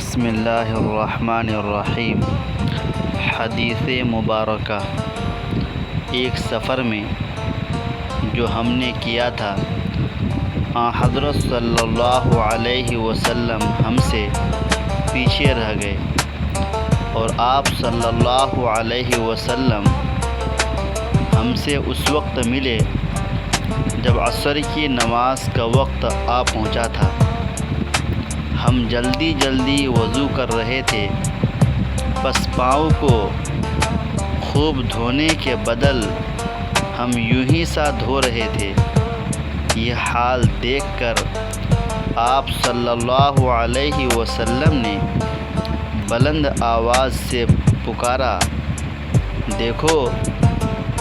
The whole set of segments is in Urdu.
بسم اللہ الرحمن الرحیم۔ حدیث مبارکہ۔ ایک سفر میں جو ہم نے کیا تھا، حضرت صلی اللہ علیہ وسلم ہم سے پیچھے رہ گئے اور آپ صلی اللہ علیہ وسلم ہم سے اس وقت ملے جب عصر کی نماز کا وقت آ پہنچا تھا۔ ہم جلدی وضو کر رہے تھے، بس پاؤں کو خوب دھونے کے بدل ہم یوں ہی سا دھو رہے تھے۔ یہ حال دیکھ کر آپ صلی اللہ علیہ وسلم نے بلند آواز سے پکارا، دیکھو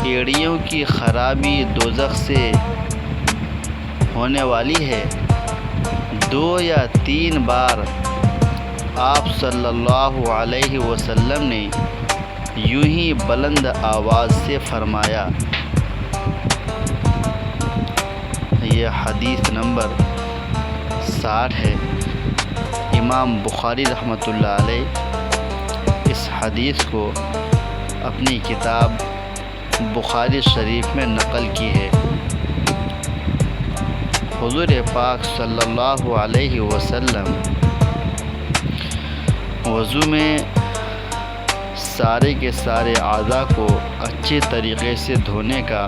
ایڑیوں کی خرابی دوزخ سے ہونے والی ہے۔ 2 یا 3 بار آپ صلی اللہ علیہ وسلم نے یوں ہی بلند آواز سے فرمایا۔ یہ حدیث نمبر 60 ہے۔ امام بخاری رحمۃ اللہ علیہ اس حدیث کو اپنی کتاب بخاری شریف میں نقل کی ہے۔ حضور پاک صلی اللہ علیہ وسلم وضو میں سارے کے سارے اعضاء کو اچھے طریقے سے دھونے کا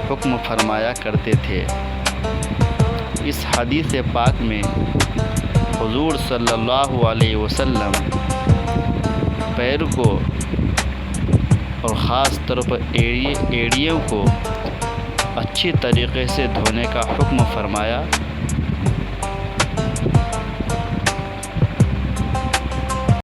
حکم فرمایا کرتے تھے۔ اس حدیث پاک میں حضور صلی اللہ علیہ وسلم پیر کو اور خاص طور پر ایڑیوں کو اچھی طریقے سے دھونے کا حکم فرمایا